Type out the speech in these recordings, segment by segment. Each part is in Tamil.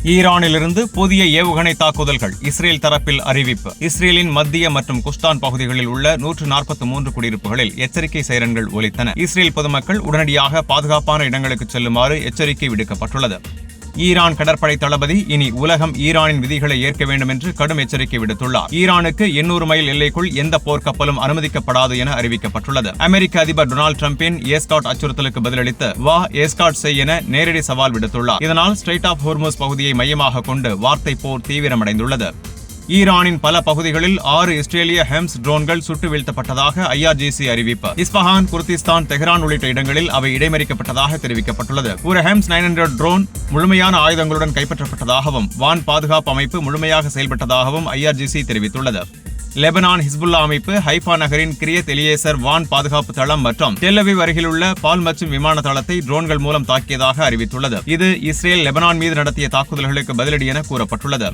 ஈரானிலிருந்து புதிய ஏவுகணை தாக்குதல்கள் இஸ்ரேல் தரப்பில் அறிவிப்பு. இஸ்ரேலின் மத்திய மற்றும் குஸ்தான் பகுதிகளில் உள்ள 143 குடியிருப்புகளில் எச்சரிக்கை சைரன்கள் ஒலித்தன. இஸ்ரேல் பொதுமக்கள் உடனடியாக பாதுகாப்பான இடங்களுக்கு செல்லுமாறு எச்சரிக்கை விடுக்கப்பட்டுள்ளது. ஈரான் கடற்படை தளபதி இனி உலகம் ஈரானின் விதிகளை ஏற்க வேண்டும் என்று கடும் எச்சரிக்கை விடுத்துள்ளார். ஈரானுக்கு 800 மைல் எல்லைக்குள் எந்த போர்க்கப்பலும் அனுமதிக்கப்படாது என அறிவிக்கப்பட்டுள்ளது. அமெரிக்க அதிபர் டொனால்டு டிரம்பின் ஏஸ்காட் அச்சுறுத்தலுக்கு பதிலளித்து வா ஏஸ்காட் செய் என நேரடி சவால் விடுத்துள்ளார். இதனால் ஸ்ட்ரெய்ட் ஆஃப் ஹோர்முஸ் பகுதியை மையமாக கொண்டு வார்த்தை போர் தீவிரமடைந்துள்ளது. ஈரானின் பல பகுதிகளில் 6 இஸ்ரேலிய ஹெம்ஸ் ட்ரோன்கள் சுட்டு வீழ்த்தப்பட்டதாக IRGC அறிவிப்பு. இஸ்பஹான், குர்திஸ்தான், தெஹ்ரான் உள்ளிட்ட இடங்களில் அவை இடைமறிக்கப்பட்டதாக தெரிவிக்கப்பட்டுள்ளது. ஒரு ஹெம்ஸ் 900 ட்ரோன் முழுமையான ஆயுதங்களுடன் கைப்பற்றப்பட்டதாகவும் வான் பாதுகாப்பு அமைப்பு முழுமையாக செயல்பட்டதாகவும் IRGC தெரிவித்துள்ளது. லெபனான் ஹிஸ்புல்லா அமைப்பு ஹைஃபா நகரின் கிரியத் எலியேசர் வான் பாதுகாப்பு தளம் மற்றும் டெல் அவீவ் அருகிலுள்ள பால்மச்சும் விமான தளத்தை ட்ரோன்கள் மூலம் தாக்கியதாக அறிவித்துள்ளது. இது இஸ்ரேல் லெபனான் மீது நடத்திய தாக்குதல்களுக்கு பதிலடி என கூறப்பட்டுள்ளது.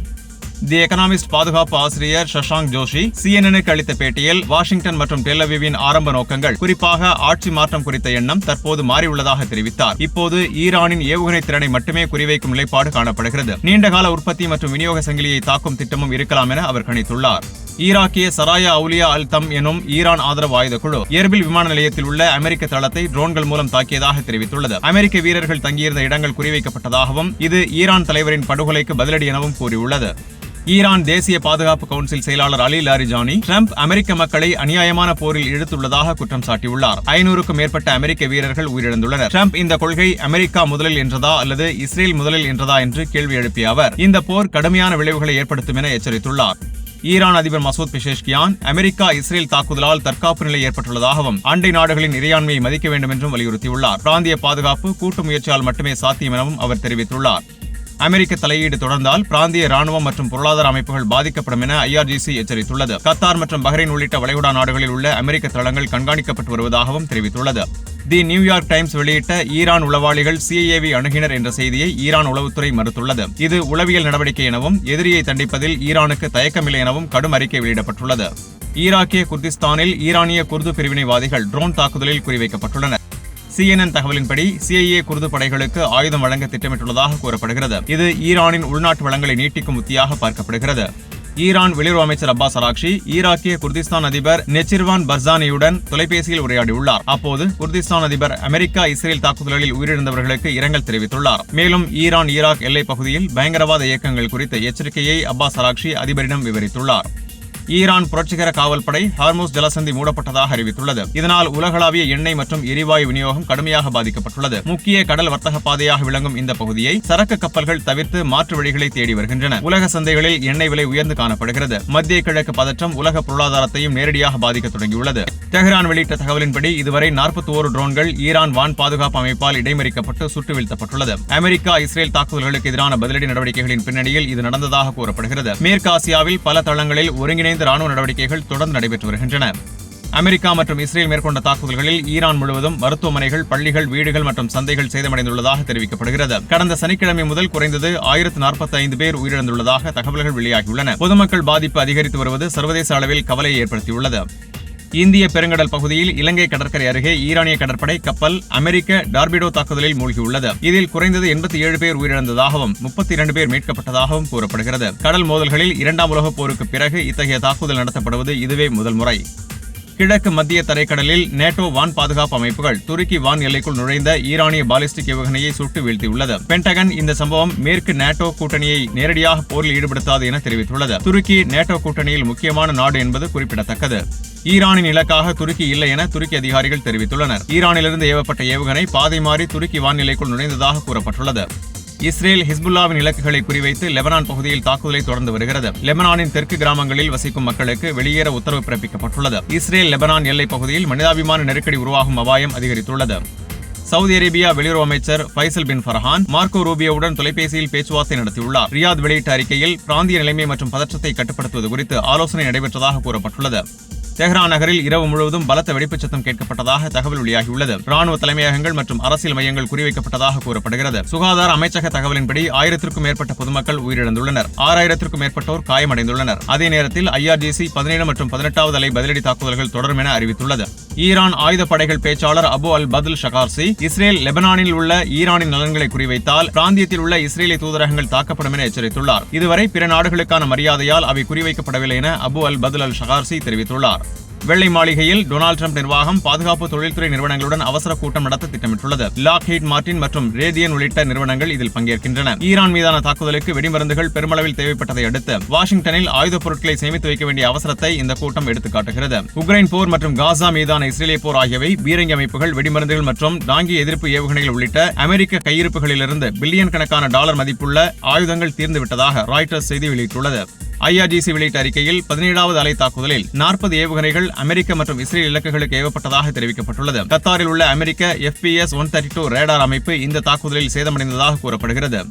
தி எகனாமிஸ்ட் பாதுகாப்பு ஆசிரியர் சஷாங்க் ஜோஷி CNN-க்கு அளித்த பேட்டியில் வாஷிங்டன் மற்றும் டெல் அவீவின் ஆரம்ப நோக்கங்கள், குறிப்பாக ஆட்சி மாற்றம் குறித்த எண்ணம் தற்போது மாறியுள்ளதாக தெரிவித்தார். இப்போது ஈரானின் ஏவுகணை திறனை மட்டுமே குறிவைக்கும் நிலைப்பாடு காணப்படுகிறது. நீண்டகால உற்பத்தி மற்றும் விநியோக சங்கிலியை தாக்கும் திட்டமும் இருக்கலாம் என அவர் கணித்துள்ளார். ஈராக்கிய சராயா அவுலியா அல் தம் எனும் ஈரான் ஆதரவு ஆயுத குழு எர்பில் விமான நிலையத்தில் உள்ள அமெரிக்க தளத்தை ட்ரோன்கள் மூலம் தாக்கியதாக தெரிவித்துள்ளது. அமெரிக்க வீரர்கள் தங்கியிருந்த இடங்கள் குறிவைக்கப்பட்டதாகவும் இது ஈரான் தலைவரின் படுகொலைக்கு பதிலடி எனவும் கூறியுள்ளது. ஈரான் தேசிய பாதுகாப்பு கவுன்சில் செயலாளர் அலி லாரிஜானி ட்ரம்ப் அமெரிக்க மக்களை அநியாயமான போரில் இழுத்துள்ளதாக குற்றம் சாட்டியுள்ளார். 500க்கும் மேற்பட்ட அமெரிக்க வீரர்கள் உயிரிழந்துள்ளனர். ட்ரம்ப் இந்த கொள்கை அமெரிக்கா முதலில் என்றதா அல்லது இஸ்ரேல் முதலில் என்றதா என்று கேள்வி எழுப்பிய அவர் இந்த போர் கடுமையான விளைவுகளை ஏற்படுத்தும் என எச்சரித்துள்ளார். ஈரான் அதிபர் மசூத் பெஷேஷ்கியான் அமெரிக்கா இஸ்ரேல் தாக்குதலால் தற்காப்பு நிலை ஏற்பட்டுள்ளதாகவும் அண்டை நாடுகளின் இறையாண்மையை மதிக்க வேண்டும் என்றும் வலியுறுத்தியுள்ளார். பிராந்திய பாதுகாப்பு கூட்டு முயற்சியால் மட்டுமே சாத்தியம் எனவும் அவர் தெரிவித்துள்ளார். அமெரிக்க தலையீடு தொடர்ந்தால் பிராந்திய ராணுவம் மற்றும் பொருளாதார அமைப்புகள் பாதிக்கப்படும் என IRGC எச்சரித்துள்ளது. கத்தார் மற்றும் பஹ்ரைன் உள்ளிட்ட வளைகுடா நாடுகளில் உள்ள அமெரிக்க தளங்கள் கண்காணிக்கப்பட்டு வருவதாகவும் தெரிவித்துள்ளது. தி நியூயார்க் டைம்ஸ் வெளியிட்ட ஈரான் உளவாளிகள் CIA-வை அணுகினர் என்ற செய்தியை ஈரான் உளவுத்துறை மறுத்துள்ளது. இது உளவியல் நடவடிக்கை எனவும் எதிரியை தண்டிப்பதில் ஈரானுக்கு தயக்கமில்லை எனவும் கடும் அறிக்கை வெளியிடப்பட்டுள்ளது. ஈராக்கிய குர்திஸ்தானில் ஈரானிய குர்து பிரிவினைவாதிகள் ட்ரோன் தாக்குதலில் குறிவைக்கப்பட்டுள்ளனர். CNN தகவலின்படி CIA குர்து படைகளுக்கு ஆயுதம் வழங்க திட்டமிட்டுள்ளதாக கூறப்படுகிறது. இது ஈரானின் உள்நாட்டு வளங்களை நீட்டிக்கும் உத்தியாக பார்க்கப்படுகிறது. ஈரான் வெளியுறவு அமைச்சர் அப்பாஸ் அராக்ஷி ஈராக்கிய குர்திஸ்தான் அதிபர் நெச்சிர்வான் பர்சானியுடன் தொலைபேசியில் உரையாடியுள்ளார். அப்போது குர்திஸ்தான் அதிபர் அமெரிக்கா இஸ்ரேல் தாக்குதல்களில் உயிரிழந்தவர்களுக்கு இரங்கல் தெரிவித்துள்ளார். மேலும் ஈரான் ஈராக் எல்லைப் பகுதியில் பயங்கரவாத இயக்கங்கள் குறித்த எச்சரிக்கையை அப்பாஸ் அராக்ஷி அதிபரிடம் விவரித்துள்ளார். ஈரான் புரட்சிகர காவல்படை ஹார்முஸ் ஜலசந்தி மூடப்பட்டதாக அறிவித்துள்ளது. இதனால் உலகளாவிய எண்ணெய் மற்றும் எரிவாயு விநியோகம் கடுமையாக பாதிக்கப்பட்டுள்ளது. முக்கிய கடல் வர்த்தக பாதையாக விளங்கும் இந்த பகுதியை சரக்கு கப்பல்கள் தவிர்த்து மாற்று வழிகளை தேடி வருகின்றன. உலக சந்தைகளில் எண்ணெய் விலை உயர்ந்து காணப்படுகிறது. மத்திய கிழக்கு பதற்றம் உலக பொருளாதாரத்தையும் நேரடியாக பாதிக்க தொடங்கியுள்ளது. தெஹ்ரான் வெளியிட்ட தகவலின்படி இதுவரை 41 ட்ரோன்கள் ஈரான் வான் பாதுகாப்பு அமைப்பால் இடைமறிக்கப்பட்டு சுட்டு வீழ்த்தப்பட்டுள்ளது. அமெரிக்கா இஸ்ரேல் தாக்குதல்களுக்கு எதிரான பதிலடி நடவடிக்கைகளின் பின்னணியில் இது நடந்ததாக கூறப்படுகிறது. மேற்கு ஆசியாவில் பல தளங்களில் ஒருங்கிணைந்த ராணுவ நடவடிக்கைகள் தொடர்ந்து நடைபெற்று வருகின்றன. அமெரிக்கா மற்றும் இஸ்ரேல் மேற்கொண்ட தாக்குதல்களில் ஈரான் முழுவதும் மருத்துவமனைகள், பள்ளிகள், வீடுகள் மற்றும் சந்தைகள் சேதமடைந்துள்ளதாக தெரிவிக்கப்படுகிறது. கடந்த சனிக்கிழமை முதல் குறைந்தது 1045 பேர் உயிரிழந்துள்ளதாக தகவல்கள் வெளியாகியுள்ளன. பொதுமக்கள் பாதிப்பு அதிகரித்து வருவது சர்வதேச அளவில் கவலையை ஏற்படுத்தியுள்ளது. இந்திய பெருங்கடல் பகுதியில் இலங்கை கடற்கரை அருகே ஈரானிய கடற்படை கப்பல் அமெரிக்க டார்பிடோ தாக்குதலில் மூழ்கியுள்ளது. இதில் குறைந்தது 87 பேர் உயிரிழந்ததாகவும் 32 பேர் மீட்கப்பட்டதாகவும் கூறப்படுகிறது. கடல் மோதல்களில் 2ஆம் உலகப் போருக்கு பிறகு இத்தகைய தாக்குதல் நடத்தப்படுவது இதுவே முதல் முறை. கிழக்கு மத்திய தரைக்கடலில் நேட்டோ வான் பாதுகாப்பு அமைப்புகள் துருக்கி வான் எல்லைக்குள் நுழைந்த ஈரானிய பாலிஸ்டிக் ஏவுகணையை சுட்டு வீழ்த்தியுள்ளது. பென்டகன் இந்த சம்பவம் மேற்கு நேட்டோ கூட்டணியை நேரடியாக போரில் ஈடுபடுத்தாது என தெரிவித்துள்ளது. துருக்கி நேட்டோ கூட்டணியில் முக்கியமான நாடு என்பது குறிப்பிடத்தக்கது. ஈரானின் இலக்காக துருக்கி இல்லை என துருக்கி அதிகாரிகள் தெரிவித்துள்ளனர். ஈரானிலிருந்து ஏவப்பட்ட ஏவுகணை பாதை மாறி துருக்கி வான் எல்லைக்குள் நுழைந்ததாக கூறப்பட்டுள்ளது. இஸ்ரேல் ஹிஸ்புல்லாவின் இலக்குகளை குறிவைத்து லெபனான் பகுதியில் தாக்குதலை தொடர்ந்து வருகிறது. லெபனானின் தெற்கு கிராமங்களில் வசிக்கும் மக்களுக்கு வெளியேற உத்தரவு பிறப்பிக்கப்பட்டுள்ளது. இஸ்ரேல் லெபனான் எல்லைப் பகுதியில் மனிதாபிமான நெருக்கடி உருவாகும் அபாயம் அதிகரித்துள்ளது. சவுதி அரேபியா வெளியுறவு அமைச்சர் ஃபைசல் பின் ஃபர்ஹான் மார்க்கோ ரூபியோவுடன் தொலைபேசியில் பேச்சுவார்த்தை நடத்தியுள்ளார். ரியாத் வெளியிட்ட அறிக்கையில் பிராந்திய நிலைமை மற்றும் பதற்றத்தை கட்டுப்படுத்துவது குறித்து ஆலோசனை நடைபெற்றதாக கூறப்பட்டுள்ளது. தெஹ்ரான் நகரில் இரவு முழுவதும் பலத்த வெடிப்புச் சத்தம் கேட்கப்பட்டதாக தகவல் வெளியாகியுள்ளது. ராணுவ தலைமையகங்கள் மற்றும் அரசியல் மையங்கள் குறிவைக்கப்பட்டதாக கூறப்படுகிறது. சுகாதார அமைச்சக தகவலின்படி 1000க்கும் மேற்பட்ட பொதுமக்கள் உயிரிழந்துள்ளனர். 6000க்கும் மேற்பட்டோர் காயமடைந்துள்ளனர். அதே நேரத்தில் IRGC 17 மற்றும் 18வது அலை பதிலடி தாக்குதல்கள் தொடரும் என அறிவித்துள்ளது. ஈரான் ஆயுதப்படைகள் பேச்சாளர் அபு அல் பதுல் ஷகார்சி இஸ்ரேல் லெபனானில் உள்ள ஈரானின் நலன்களை குறிவைத்தால் பிராந்தியத்தில் உள்ள இஸ்ரேலிய தூதரகங்கள் தாக்கப்படும் என எச்சரித்துள்ளார். இதுவரை பிற நாடுகளுக்கான மரியாதையால் அவை குறிவைக்கப்படவில்லை என அபு அல் பதுல் அல் ஷகார்சி தெரிவித்துள்ளார். வெள்ளை மாளிகையில் டொனால்டு டிரம்ப் நிர்வாகம் பாதுகாப்பு தொழில்துறை நிறுவனங்களுடன் அவசர கூட்டம் நடத்த திட்டமிட்டுள்ளது. லாக்ஹீட் மார்டின் மற்றும் ரேடியன் உள்ளிட்ட நிறுவனங்கள் இதில் பங்கேற்கின்றன. ஈரான் மீதான தாக்குதலுக்கு வெடிமருந்துகள் பெருமளவில் தேவைப்பட்டதை அடுத்து வாஷிங்டனில் ஆயுதப் பொருட்களை சேமித்து வைக்க வேண்டிய அவசரத்தை இந்த கூட்டம் எடுத்துக்காட்டுகிறது. உக்ரைன் போர் மற்றும் காசா மீதான இஸ்ரேலிய போர் ஆகியவை பீரங்கி அமைப்புகள், வெடிமருந்துகள் மற்றும் டாங்கி எதிர்ப்பு ஏவுகணைகள் உள்ளிட்ட அமெரிக்க கையிருப்புகளிலிருந்து பில்லியன் கணக்கான டாலர் மதிப்புள்ள ஆயுதங்கள் தீர்ந்துவிட்டதாக ராய்டர்ஸ் செய்தி வெளியிட்டுள்ளது. IRGC வெளியிட்ட அறிக்கையில் 17வது அலை தாக்குதலில் 40 ஏவுகணைகள் அமெரிக்க மற்றும் இஸ்ரேல் இலக்குகளுக்கு ஏவப்பட்டதாக தெரிவிக்கப்பட்டுள்ளது. கத்தாரில் உள்ள அமெரிக்க FPS-132 ரேடார் அமைப்பு இந்த தாக்குதலில் சேதமடைந்ததாக கூறப்படுகிறது.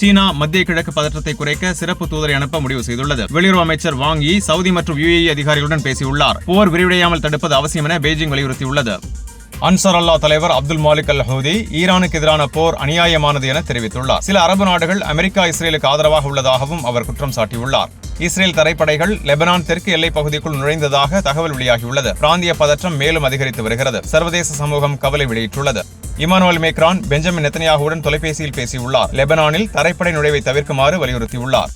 சீனா மத்திய கிழக்கு பதற்றத்தை குறைக்க சிறப்பு தூதரை அனுப்ப முடிவு செய்துள்ளது. வெளியுறவு அமைச்சர் வாங் யி சவுதி மற்றும் UAE அதிகாரிகளுடன் பேசியுள்ளார். போர் விரிவடையாமல் தடுப்பது அவசியம் என பெய்ஜிங் வலியுறுத்தியுள்ளது. அன்சார் அல்லா தலைவர் அப்துல் மாலிக் அல் ஹூதி ஈரானுக்கு எதிரான போர் அநியாயமானது என தெரிவித்துள்ளார். சில அரபு நாடுகள் அமெரிக்கா இஸ்ரேலுக்கு ஆதரவாக உள்ளதாகவும் அவர் குற்றம் சாட்டியுள்ளார். இஸ்ரேல் தரைப்படைகள் லெபனான் தெற்கு எல்லைப் பகுதிக்குள் நுழைந்ததாக தகவல் வெளியாகியுள்ளது. பிராந்திய பதற்றம் மேலும் அதிகரித்து வருகிறது. சர்வதேச சமூகம் கவலை வெளியிட்டுள்ளது. இமானுவேல் மேக்ரான் பெஞ்சமின் நெத்தன்யாகுவுடன் தொலைபேசியில் பேசியுள்ளார். லெபனானில் தரைப்படை நுழைவை தவிர்க்குமாறு வலியுறுத்தியுள்ளார்.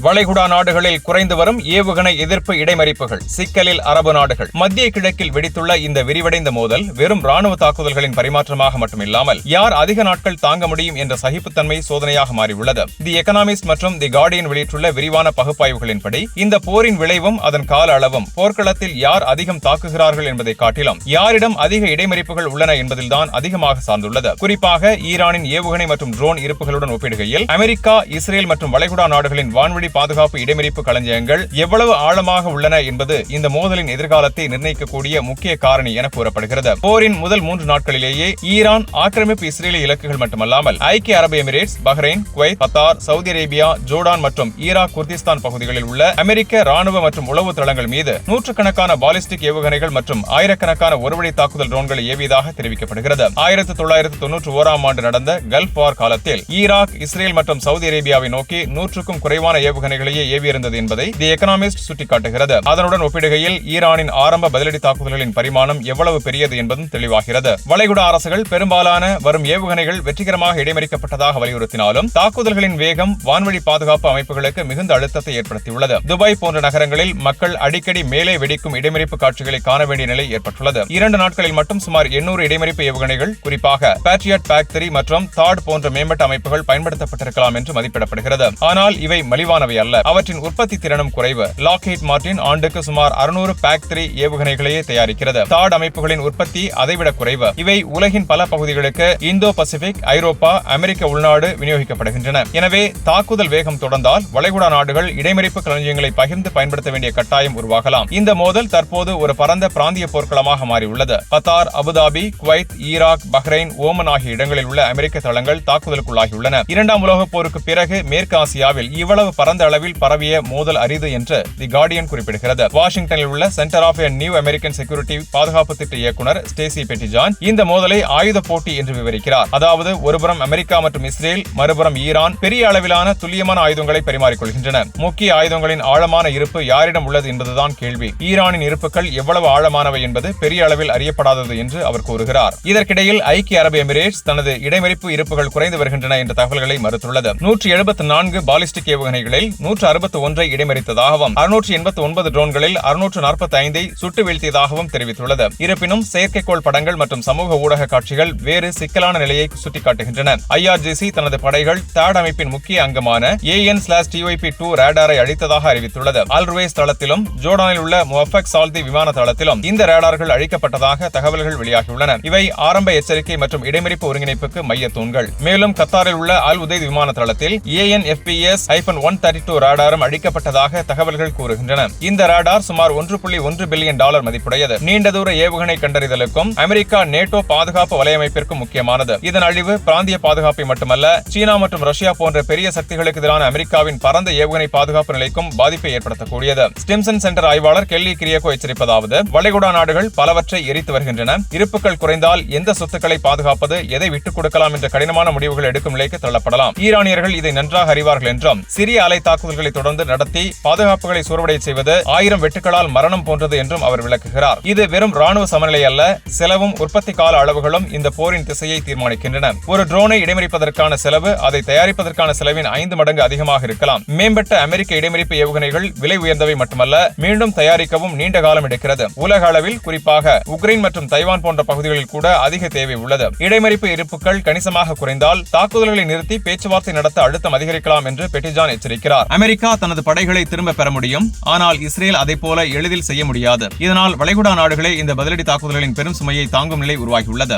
வளைகுடா நாடுகளில் குறைந்து வரும் ஏவுகணை எதிர்ப்பு இடைமறிப்புகள், சிக்கலில் அரபு நாடுகள். மத்திய கிழக்கில் வெடித்துள்ள இந்த விரிவடைந்த மோதல் வெறும் ராணுவ தாக்குதல்களின் பரிமாற்றமாக மட்டுமில்லாமல் யார் அதிக நாட்கள் தாங்க முடியும் என்ற சகிப்புத்தன்மை சோதனையாக மாறியுள்ளது. தி எகனாமிஸ்ட் மற்றும் தி கார்டியன் வெளியிட்டுள்ள விரிவான பகுப்பாய்வுகளின்படி இந்த போரின் விளைவும் அதன் கால அளவும் போர்க்களத்தில் யார் அதிகம் தாக்குகிறார்கள் என்பதை காட்டிலும் யாரிடம் அதிக இடைமறிப்புகள் உள்ளன என்பதில்தான் அதிகமாக சார்ந்துள்ளது. குறிப்பாக ஈரானின் ஏவுகணை மற்றும் ட்ரோன் இருப்புகளுடன் ஒப்பிடுகையில் அமெரிக்கா, இஸ்ரேல் மற்றும் வளைகுடா நாடுகளின் வான்வழி பாதுகாப்பு இடைமறிப்பு களஞ்சியங்கள் எவ்வளவு ஆழமாக உள்ளன என்பது இந்த மோதலின் எதிர்காலத்தை நிர்ணயிக்கக்கூடிய முக்கிய காரணி என கூறப்படுகிறது. போரின் முதல் 3 நாட்களிலேயே ஈரான் ஆக்கிரமிப்பு இஸ்ரேலிய இலக்குகள் மட்டுமல்லாமல் ஐக்கிய அரபு Emirates, Bahrain, Kuwait, Qatar, Saudi Arabia, Jordan மற்றும் ஈராக் குர்திஸ்தான் பகுதிகளில் உள்ள அமெரிக்க ராணுவ மற்றும் உளவு தளங்கள் மீது நூற்றுக்கணக்கான பாலிஸ்டிக் ஏவுகணைகள் மற்றும் ஆயிரக்கணக்கான ஒருவழி தாக்குதல் ட்ரோன்களை ஏவியதாக தெரிவிக்கப்படுகிறது. 1991ஆம் ஆண்டு நடந்த கல்ஃப் வார் காலத்தில் ஈராக், இஸ்ரேல் மற்றும் சவுதி அரேபியாவை நோக்கி 100க்கும் குறைவான ஏவுகணைகளையே ஏவியிருந்தது என்பதை தி எகனாமிஸ்ட் சுட்டிக்காட்டுகிறது. அதனுடன் ஒப்பிடுகையில் ஈரானின் ஆரம்ப பதிலடி தாக்குதல்களின் பரிமாணம் எவ்வளவு பெரியது என்பதும் தெளிவாகிறது. வளைகுடா அரசுகள் பெரும்பாலான வரும் ஏவுகணைகள் வெற்றிகரமாக இடைமறிக்கப்பட்டதாக வலியுறுத்தினாலும் தாக்குதல்களின் வேகம் வான்வழி பாதுகாப்பு அமைப்புகளுக்கு மிகுந்த அழுத்தத்தை ஏற்படுத்தியுள்ளது. துபாய் போன்ற நகரங்களில் மக்கள் அடிக்கடி மேலே வெடிக்கும் இடைமறிப்பு காட்சிகளை காண வேண்டிய நிலை ஏற்பட்டுள்ளது. 2 நாட்களில் மட்டும் சுமார் 800 இடைமறிப்பு ஏவுகணைகள், குறிப்பாக பேட்ரியாட் PAC-3 மற்றும் தாட் போன்ற மேம்பட்ட அமைப்புகள் பயன்படுத்தப்பட்டிருக்கலாம் என்று மதிப்பிடப்படுகிறது. ஆனால் இவை மலிவான அல்ல. அவற்றின் உற்பத்தி திறனும் குறைவு. லாக்ஹீட் மார்டின் ஆண்டுக்கு சுமார் 600 PAC-3 ஏவுகணைகளையே தயாரிக்கிறது. தாட் அமைப்புகளின் உற்பத்தி அதைவிட குறைவு. இவை உலகின் பல பகுதிகளுக்கு இந்தோ பசிபிக், ஐரோப்பா, அமெரிக்க உள்நாடு விநியோகிக்கப்படுகின்றன. எனவே தாக்குதல் வேகம் தொடர்ந்தால் வளைகுடா நாடுகள் இடைமறிப்பு களஞ்சியங்களை பகிர்ந்து பயன்படுத்த வேண்டிய கட்டாயம் உருவாகலாம். இந்த மோதல் தற்போது ஒரு பரந்த பிராந்திய போர்க்களமாக மாறியுள்ளது. Qatar, Abu Dhabi, Kuwait, Iraq, Bahrain, Oman ஆகிய இடங்களில் உள்ள அமெரிக்க தளங்கள் தாக்குதலுக்குள்ளாகியுள்ளன. 2ஆம் உலகப் போருக்கு பிறகு மேற்கு ஆசியாவில் இவ்வளவு பரந்த அளவில் பரவிய மோதல் அரிது என்று தி கார்டியன் குறிப்பிடுகிறது. வாஷிங்டனில் உள்ள Center of a New American Security பாதுகாப்பு திட்ட இயக்குனர் ஸ்டேசி பெட்டிஜான் இந்த மோதலை ஆயுத போட்டி என்று விவரிக்கிறார். அதாவது ஒருபுறம் அமெரிக்கா மற்றும் இஸ்ரேல், மறுபுறம் ஈரான் பெரிய அளவிலான துல்லியமான ஆயுதங்களை பரிமாறிக்கொள்கின்றன. முக்கிய ஆயுதங்களின் ஆழமான இருப்பு யாரிடம் உள்ளது என்பதுதான் கேள்வி. ஈரானின் இருப்புகள் எவ்வளவு ஆழமானவை என்பது பெரிய அளவில் அறியப்படாதது என்று அவர் கூறுகிறார். இதற்கிடையில் ஐக்கிய அரபு எமிரேட்ஸ் தனது இடைமறிப்பு இருப்புகள் குறைந்து வருகின்றன என்ற தகவல்களை மறுத்துள்ளது. 174 பாலிஸ்டிக் ஏவுகணைகளில் 161 இடைமறித்ததாகவும் 689 ட்ரோன்களில் 645 சுட்டு வீழ்த்தியதாகவும் தெரிவித்துள்ளது. இருப்பினும் செயற்கைக்கோள் படங்கள் மற்றும் சமூக ஊடக காட்சிகள் வேறு சிக்கலான நிலையை சுட்டிக்காட்டுகின்றன. IRGC தனது படைகள் தாட் அமைப்பின் முக்கிய அங்கமான AN/TYP-2 ரேடாரை அழித்ததாக அறிவித்துள்ளது. அல்-ருவைஸ் தளத்திலும் ஜோர்டானில் உள்ள முவஃபக் சால்தி விமான தளத்திலும் இந்த ரேடார்கள் அழிக்கப்பட்டதாக தகவல்கள் வெளியாகியுள்ளன. இவை ஆரம்ப எச்சரிக்கை மற்றும் இடைமறிப்பு ஒருங்கிணைப்புக்கு மைய தூண்கள். மேலும் கத்தாரில் உள்ள அல் உதைத் விமான தளத்தில் AN/FPS-132 ரேடாரும் அழிக்கப்பட்டதாக தகவல்கள் கூறுகின்றன. இந்த ரேடார் சுமார் $1.1 பில்லியன் மதிப்புடையது. நீண்ட தூர ஏவுகணை கண்டறிதலுக்கும் அமெரிக்கா நேட்டோ பாதுகாப்பு வலையமைப்பிற்கும் முக்கியமானது. இதன் அழிவு பிராந்திய பாதுகாப்பை மட்டுமல்ல, சீனா மற்றும் ரஷ்யா போன்ற பெரிய சக்திகளுக்கு எதிரான அமெரிக்காவின் பரந்த ஏவுகணை பாதுகாப்பு நிலைக்கும் பாதிப்பை ஏற்படுத்தக்கூடியது. ஸ்டிம்சன் சென்டர் ஆய்வாளர் கெல்லி கிரியகோ எச்சரிப்பதாவது, வளைகுடா நாடுகள் பலவற்றை எரித்து வருகின்றன. இருப்புகள் குறைந்தால் எந்த சொத்துக்களை பாதுகாப்பது, எதை விட்டுக் கொடுக்கலாம் என்ற கடினமான முடிவுகள் எடுக்கும் நிலைக்கு தள்ளப்படலாம். ஈரானியர்கள் இதை நன்றாக அறிவார்கள் என்றும் சிறிய அலை தாக்குதல்களை தொடர்ந்து நடத்தி பாதுகாப்புகளை சூறைவடை செய்வது 1000 வெட்டுக்களால் மரணம் போன்றது என்றும் அவர் விளக்குகிறார். இது வெறும் ராணுவ சமநிலை அல்ல, செலவும் உற்பத்தி கால அளவுகளும் இந்த போரின் திசையை தீர்மானிக்கின்றன. ஒரு ட்ரோனை இடைமறிப்பதற்கான செலவு அதை தயாரிப்பதற்கான செலவின் 5 மடங்கு அதிகமாக இருக்கலாம். மேம்பட்ட அமெரிக்க இடைமறிப்பு ஏவுகணைகள் விலை உயர்ந்தவை மட்டுமல்ல, மீண்டும் தயாரிக்கவும் நீண்ட காலம் எடுக்கிறது. உலக அளவில் குறிப்பாக உக்ரைன் மற்றும் தைவான் போன்ற பகுதிகளில் கூட அதிக தேவை உள்ளது. இடைமறிப்பு இருப்புகள் கணிசமாக குறைந்தால் தாக்குதல்களை நிறுத்தி பேச்சுவார்த்தை நடத்த அழுத்தம் அதிகரிக்கலாம் என்று பெட்டிஜான் எச்சரிக்கிறார். அமெரிக்கா தனது படைகளை திரும்ப பெற முடியும், ஆனால் இஸ்ரேல் அதை போல எளிதில் செய்ய முடியாது. இதனால் வளைகுடா நாடுகளே இந்த பதிலடி தாக்குதல்களின் பெரும் சுமையை தாங்கும் நிலை உருவாகியுள்ளது.